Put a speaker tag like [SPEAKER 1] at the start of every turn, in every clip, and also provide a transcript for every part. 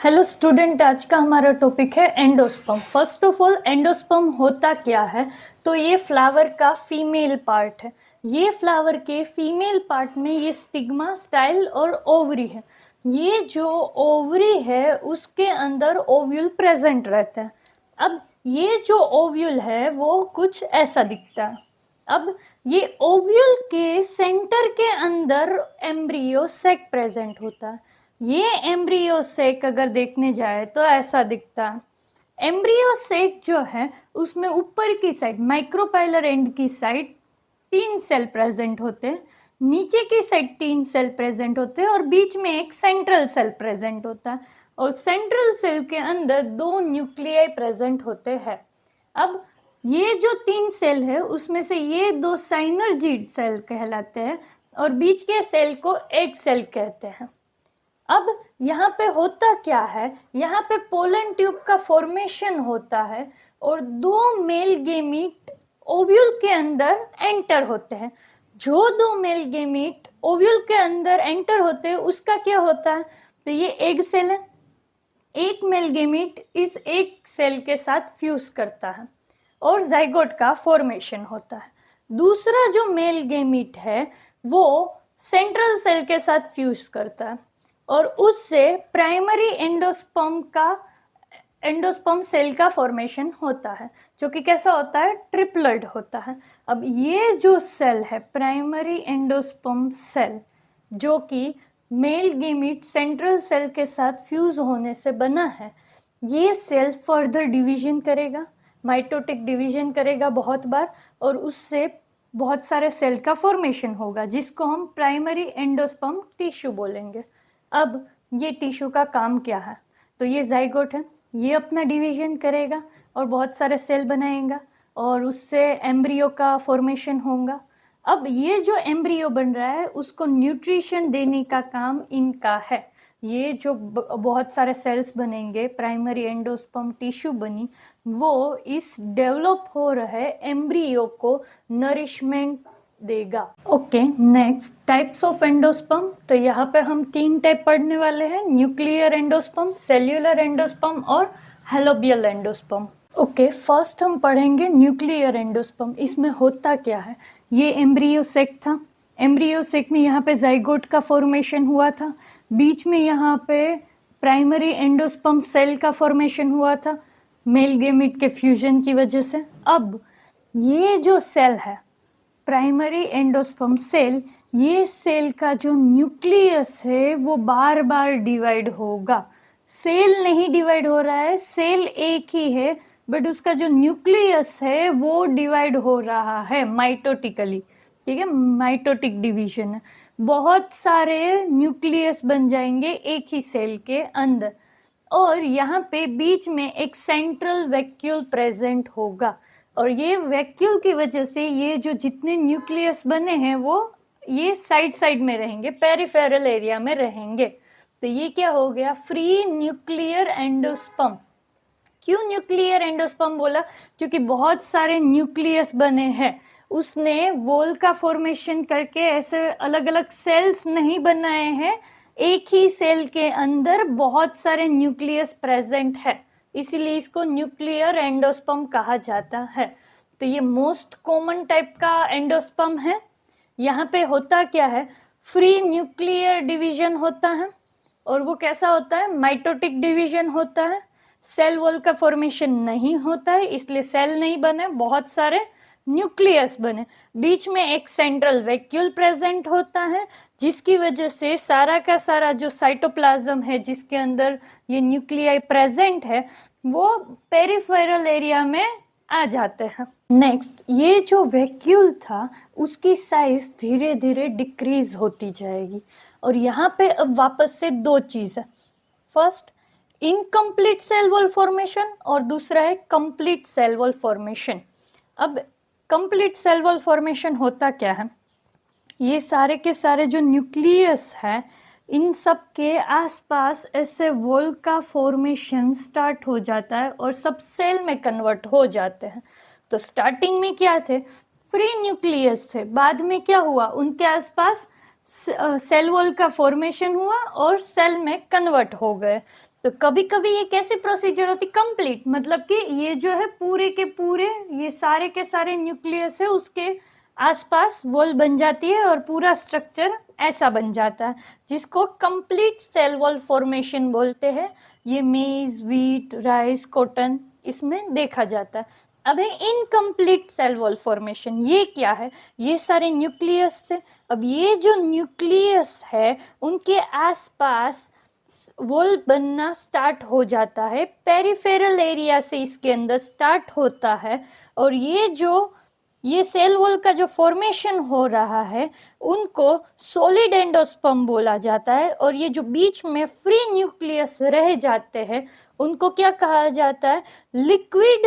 [SPEAKER 1] Hello student, आज का हमारा टॉपिक है endosperm. First of all, endosperm होता क्या है? तो ये फ्लावर का फीमेल पार्ट है। ये फ्लावर के फीमेल पार्ट में ये स्टिग्मा, स्टाइल और ओवरी है। ये जो ओवरी है उसके अंदर ओव्यूल प्रेजेंट रहता है। अब ये जो ओव्यूल है वो कुछ ऐसा दिखता है। अब ये ओव्यूल के सेंटर के अंदर एम्ब्रियो सेक प्रेजेंट होता है। ये एम्ब्रियो सेक अगर देखने जाए तो ऐसा दिखता है। एम्ब्रियो सेक जो है उसमें ऊपर की साइड, माइक्रोपाइलर एंड की साइड 3 सेल प्रेजेंट होते हैं, नीचे की साइड 3 सेल प्रेजेंट होते हैं और बीच में एक सेंट्रल सेल प्रेजेंट होता है। और सेंट्रल सेल के अंदर 2 न्यूक्लियाई प्रेजेंट होते हैं। अब ये जो 3 सेल है उसमें से ये 2 साइनर्जीड सेल कहलाते हैं और बीच के सेल को एग सेल कहते हैं। अब यहाँ पे होता क्या है, यहाँ पे पोलन ट्यूब का फॉर्मेशन होता है और 2 मेल गेमीट ओव्यूल के अंदर एंटर होते हैं। जो 2 मेल गेमीट ओव्यूल के अंदर एंटर होते हैं उसका क्या होता है? तो ये एग सेल है। एक मेल गेमीट इस एक सेल के साथ फ्यूज करता है और जाइगोट का फॉर्मेशन होता है। दूसरा जो मेल गेमीट है वो सेंट्रल सेल के साथ फ्यूज करता है और उससे प्राइमरी एंडोस्पर्म सेल का फॉर्मेशन होता है, जो कि कैसा होता है? ट्रिपलेट होता है। अब ये जो सेल है प्राइमरी एंडोस्पर्म सेल, जो कि मेल गेमीट सेंट्रल सेल के साथ फ्यूज होने से बना है, ये सेल फर्दर डिवीजन करेगा, माइटोटिक डिवीजन करेगा बहुत बार, और उससे बहुत सारे सेल का फॉर्मेशन होगा जिसको हम प्राइमरी एंडोस्पर्म टिश्यू बोलेंगे। अब ये टिश्यू का काम क्या है? तो ये जाइगोट है, ये अपना डिवीजन करेगा और बहुत सारे सेल बनाएगा और उससे एम्ब्रियो का फॉर्मेशन होगा। अब ये जो एम्ब्रियो बन रहा है उसको न्यूट्रिशन देने का काम इनका है। ये जो बहुत सारे सेल्स बनेंगे, प्राइमरी एंडोस्पर्म टिश्यू बनी, वो इस डेवलप हो रहे एम्ब्रियो को नरिशमेंट देगा। Okay, next types of endosperm. तो यहाँ पे हम 3 टाइप पढ़ने वाले हैं, न्यूक्लियर एंडोस्पर्म, सेल्यूलर एंडोस्पर्म और हेलोबियल एंडोस्पर्म। ओके, फर्स्ट हम पढ़ेंगे न्यूक्लियर एंडोस्पर्म। इसमें होता क्या है? ये एम्ब्रियो सेक था। एम्ब्रियो सेक में यहाँ पे जाइगोट का फॉर्मेशन हुआ था, बीच में यहाँ पे प्राइमरी एंडोस्पर्म सेल का फॉर्मेशन हुआ था मेल गेमिट के फ्यूजन की वजह से। अब ये जो सेल है प्राइमरी एंडोस्पर्म सेल, ये सेल का जो न्यूक्लियस है वो बार बार डिवाइड होगा। सेल नहीं डिवाइड हो रहा है, सेल एक ही है, बट उसका जो न्यूक्लियस है वो डिवाइड हो रहा है माइटोटिकली। ठीक है, माइटोटिक डिवीजन है। बहुत सारे न्यूक्लियस बन जाएंगे एक ही सेल के अंदर और यहाँ पे बीच में एक सेंट्रल वैक्यूल प्रेजेंट होगा और ये वैक्यूल की वजह से ये जो जितने न्यूक्लियस बने हैं वो ये साइड साइड में रहेंगे, पेरिफेरल एरिया में रहेंगे। तो ये क्या हो गया? Free nuclear endosperm. क्यों न्यूक्लियर एंडोस्पर्म बोला? क्योंकि बहुत सारे न्यूक्लियस बने हैं। उसने वॉल का फॉर्मेशन करके ऐसे अलग अलग सेल्स नहीं बनाए हैं, एक ही सेल के अंदर बहुत सारे न्यूक्लियस प्रेजेंट है, इसीलिए इसको न्यूक्लियर एंडोस्पर्म कहा जाता है। तो ये मोस्ट कॉमन टाइप का एंडोस्पर्म है। यहाँ पे होता क्या है? फ्री न्यूक्लियर डिवीजन होता है और वो कैसा होता है? माइटोटिक डिवीजन होता है। सेल वॉल का फॉर्मेशन नहीं होता है, इसलिए सेल नहीं बने, बहुत सारे न्यूक्लियस बने। बीच में एक सेंट्रल वैक्यूल प्रेजेंट होता है जिसकी वजह से सारा का सारा जो साइटोप्लाज्म है जिसके अंदर ये न्यूक्लियाई प्रेजेंट है वो पेरिफेरल एरिया में आ जाते हैं। नेक्स्ट, ये जो वैक्यूल था उसकी साइज धीरे धीरे डिक्रीज होती जाएगी और यहाँ पे अब वापस से 2 चीज है। First, incomplete cell wall formation और दूसरा है कंप्लीट सेल वॉल फॉर्मेशन। अब कंप्लीट सेल वॉल फॉर्मेशन होता क्या है? ये सारे के सारे जो न्यूक्लियस है इन सब के आसपास ऐसे वॉल का फॉर्मेशन स्टार्ट हो जाता है और सब सेल में कन्वर्ट हो जाते हैं। तो स्टार्टिंग में क्या थे? फ्री न्यूक्लियस थे, बाद में क्या हुआ? उनके आसपास सेल वॉल का फॉर्मेशन हुआ और सेल में कन्वर्ट हो गए। तो कभी कभी ये कैसी प्रोसीजर होती, कंप्लीट, मतलब कि ये जो है पूरे के पूरे, ये सारे के सारे न्यूक्लियस है उसके आसपास वॉल बन जाती है और पूरा स्ट्रक्चर ऐसा बन जाता है, जिसको कंप्लीट सेल वॉल फॉर्मेशन बोलते हैं। ये मेज, व्हीट, राइस, कॉटन इसमें देखा जाता है। अब है इनकम्प्लीट सेल वॉल फॉर्मेशन। ये क्या है, ये सारे न्यूक्लियस से, अब ये जो न्यूक्लियस है उनके आसपास वॉल बनना स्टार्ट हो जाता है, पेरिफेरल एरिया से इसके अंदर स्टार्ट होता है। और ये सेल वॉल का जो फॉर्मेशन हो रहा है उनको सॉलिड एंडोस्पर्म बोला जाता है। और ये जो बीच में फ्री न्यूक्लियस रह जाते हैं उनको क्या कहा जाता है, लिक्विड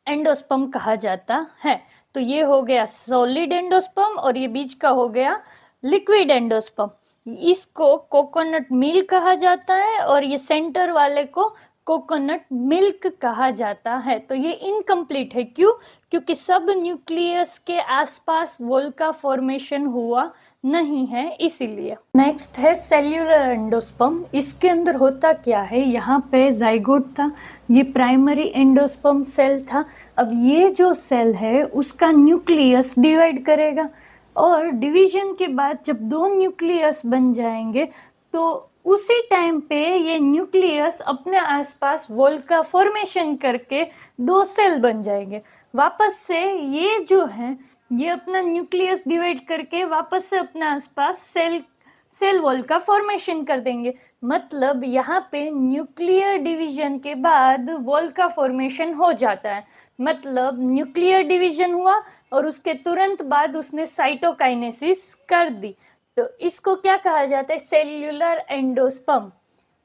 [SPEAKER 1] एंडोस्पर्म कहा जाता है। तो ये हो गया सॉलिड एंडोस्पर्म और ये बीच का हो गया लिक्विड एंडोस्पर्म। इसको कोकोनट मिल्क कहा जाता है और ये सेंटर वाले को कोकोनट मिल्क कहा जाता है। तो ये इनकम्प्लीट है, क्यों? क्योंकि सब न्यूक्लियस के आसपास वॉल का फॉर्मेशन हुआ नहीं है, इसीलिए। नेक्स्ट है सेल्यूलर एंडोस्पर्म। इसके अंदर होता क्या है, यहाँ पे जाइगोट था, ये प्राइमरी एंडोस्पर्म सेल था। अब ये जो सेल है उसका न्यूक्लियस डिवाइड करेगा और डिवीजन के बाद जब दो न्यूक्लियस बन जाएंगे तो उसी टाइम पे ये न्यूक्लियस अपने आसपास वॉल का फॉर्मेशन करके दो सेल बन जाएंगे। वापस से ये जो है ये अपना न्यूक्लियस डिवाइड करके वापस से अपने आसपास सेल वॉल का फॉर्मेशन कर देंगे। मतलब यहाँ पे न्यूक्लियर डिवीजन के बाद वॉल का फॉर्मेशन हो जाता है। मतलब न्यूक्लियर डिवीजन हुआ और उसके तुरंत बाद उसने साइटोकाइनेसिस कर दी। तो इसको क्या कहा जाता है, सेल्यूलर एंडोस्पर्म।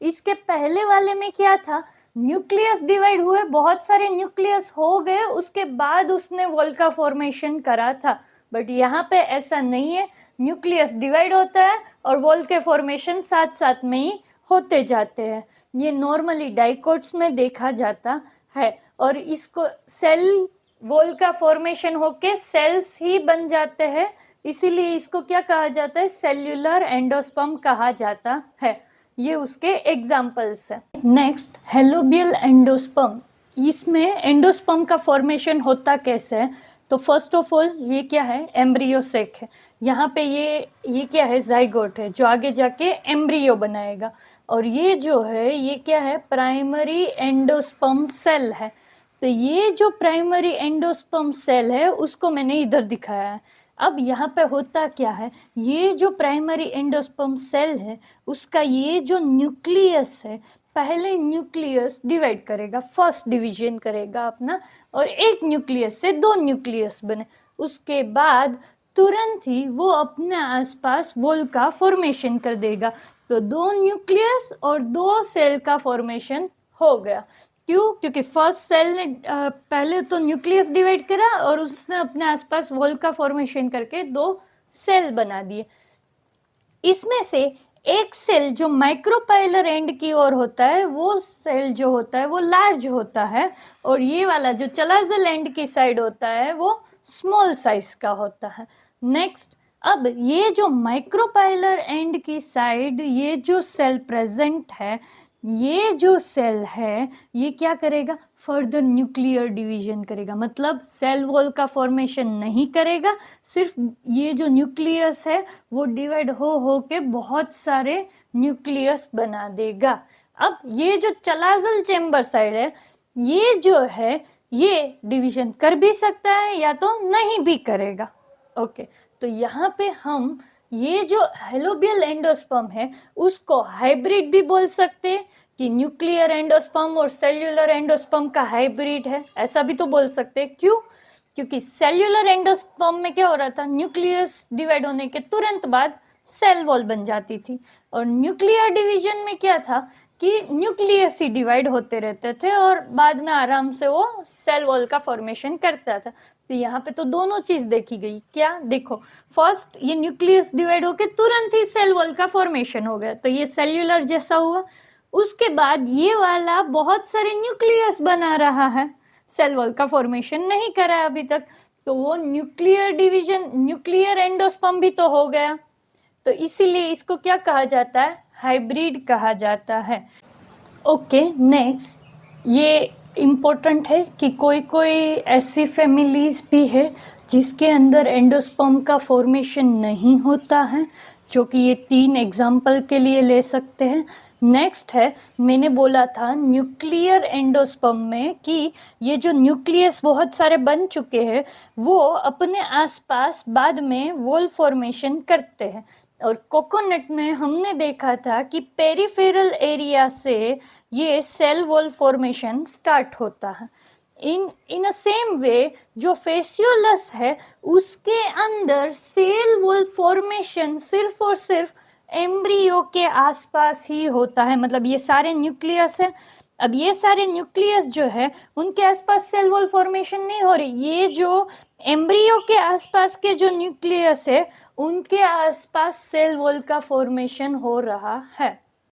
[SPEAKER 1] इसके पहले वाले में क्या था, न्यूक्लियस डिवाइड हुए, बहुत सारे न्यूक्लियस हो गए, उसके बाद उसने वॉल का फॉर्मेशन करा था। बट यहाँ पे ऐसा नहीं है, न्यूक्लियस डिवाइड होता है और वॉल के फॉर्मेशन साथ साथ में ही होते जाते हैं। ये नॉर्मली डाइकोट्स में देखा जाता है और इसको सेल वॉल का फॉर्मेशन होके सेल्स ही बन जाते हैं, इसीलिए इसको क्या कहा जाता है, सेल्यूलर एंडोस्पर्म कहा जाता है। ये उसके एग्जाम्पल्स है। Next helobial endosperm. इसमें एंडोस्पर्म का फॉर्मेशन होता कैसे है, तो फर्स्ट ऑफ ऑल ये क्या है, एम्ब्रियो सेक है। यहाँ पे ये क्या है, जाइगोट है जो आगे जाके एम्ब्रियो बनाएगा। और ये जो है ये क्या है, प्राइमरी एंडोस्पर्म सेल है। तो ये जो प्राइमरी एंडोस्पर्म सेल है उसको मैंने इधर दिखाया है। अब यहाँ पे होता क्या है, ये जो प्राइमरी एंडोस्पर्म सेल है उसका ये जो न्यूक्लियस है, पहले न्यूक्लियस डिवाइड करेगा, फर्स्ट डिवीजन करेगा अपना, और एक न्यूक्लियस से दो न्यूक्लियस बने। उसके बाद तुरंत ही वो अपने आसपास वॉल का फॉर्मेशन कर देगा। तो दो न्यूक्लियस और दो सेल का फॉर्मेशन हो गया। क्यों? क्योंकि फर्स्ट सेल ने पहले तो न्यूक्लियस डिवाइड करा और उसने अपने आसपास वॉल का फॉर्मेशन करके दो सेल बना दिए। इसमें से एक सेल जो माइक्रोपाइलर एंड की ओर होता है, वो सेल जो होता है वो लार्ज होता है, और ये वाला जो चलाजल एंड की साइड होता है वो स्मॉल साइज का होता है। नेक्स्ट, अब ये जो माइक्रोपाइलर एंड की साइड ये जो सेल प्रेजेंट है, ये जो सेल है ये क्या करेगा, फर्दर न्यूक्लियर डिवीजन करेगा। मतलब सेल वॉल का फॉर्मेशन नहीं करेगा, सिर्फ ये जो न्यूक्लियस है वो डिवाइड हो के बहुत सारे न्यूक्लियस बना देगा। अब ये जो चलाजल चेम्बर साइड है ये जो है ये डिवीजन कर भी सकता है या तो नहीं भी करेगा। ओके, तो यहाँ पे हम ये जो हेलोबियल एंडोस्पर्म है उसको हाइब्रिड भी बोल सकते हैं कि न्यूक्लियर एंडोस्पर्म और सेल्यूलर एंडोस्पर्म का हाइब्रिड है, ऐसा भी तो बोल सकते हैं। क्यों? क्योंकि सेल्यूलर एंडोस्पर्म में क्या हो रहा था, न्यूक्लियस डिवाइड होने के तुरंत बाद सेल वॉल बन जाती थी, और न्यूक्लियर डिवीजन में क्या था कि न्यूक्लियस ही डिवाइड होते रहते थे और बाद में आराम से वो सेल वॉल का फॉर्मेशन करता था। तो यहाँ पे तो दोनों चीज देखी गई। क्या देखो, फर्स्ट ये न्यूक्लियस डिवाइड होके तुरंत ही सेल वॉल का फॉर्मेशन हो गया, तो ये सेल्यूलर जैसा हुआ। उसके बाद ये वाला बहुत सारे न्यूक्लियस बना रहा है, सेल वॉल का फॉर्मेशन नहीं करा अभी तक, तो वो न्यूक्लियर डिवीजन, न्यूक्लियर एंडोस्पर्म भी तो हो गया। तो इसीलिए इसको क्या कहा जाता है, हाइब्रिड कहा जाता है। ओके, नेक्स्ट ये इम्पोर्टेंट है कि कोई कोई ऐसी फैमिलीज भी है जिसके अंदर एंडोस्पर्म का फॉर्मेशन नहीं होता है, जो कि ये 3 एग्जाम्पल के लिए ले सकते हैं। नेक्स्ट है, मैंने बोला था न्यूक्लियर एंडोस्पर्म में कि ये जो न्यूक्लियस बहुत सारे बन चुके हैं वो अपने आसपास बाद में वॉल फॉर्मेशन करते हैं, और कोकोनट में हमने देखा था कि पेरिफेरल एरिया से ये सेल वॉल फॉर्मेशन स्टार्ट होता है। इन अ सेम वे जो फेसियोलस है उसके अंदर सेल वॉल फॉर्मेशन सिर्फ और सिर्फ एम्ब्रियो के आसपास ही होता है, मतलब ये सारे न्यूक्लियस है। अब ये सारे न्यूक्लियस जो है उनके आसपास सेल वॉल फॉर्मेशन नहीं हो रही, ये जो एम्ब्रियो के आसपास के जो न्यूक्लियस है उनके आसपास सेल वॉल का फॉर्मेशन हो रहा है।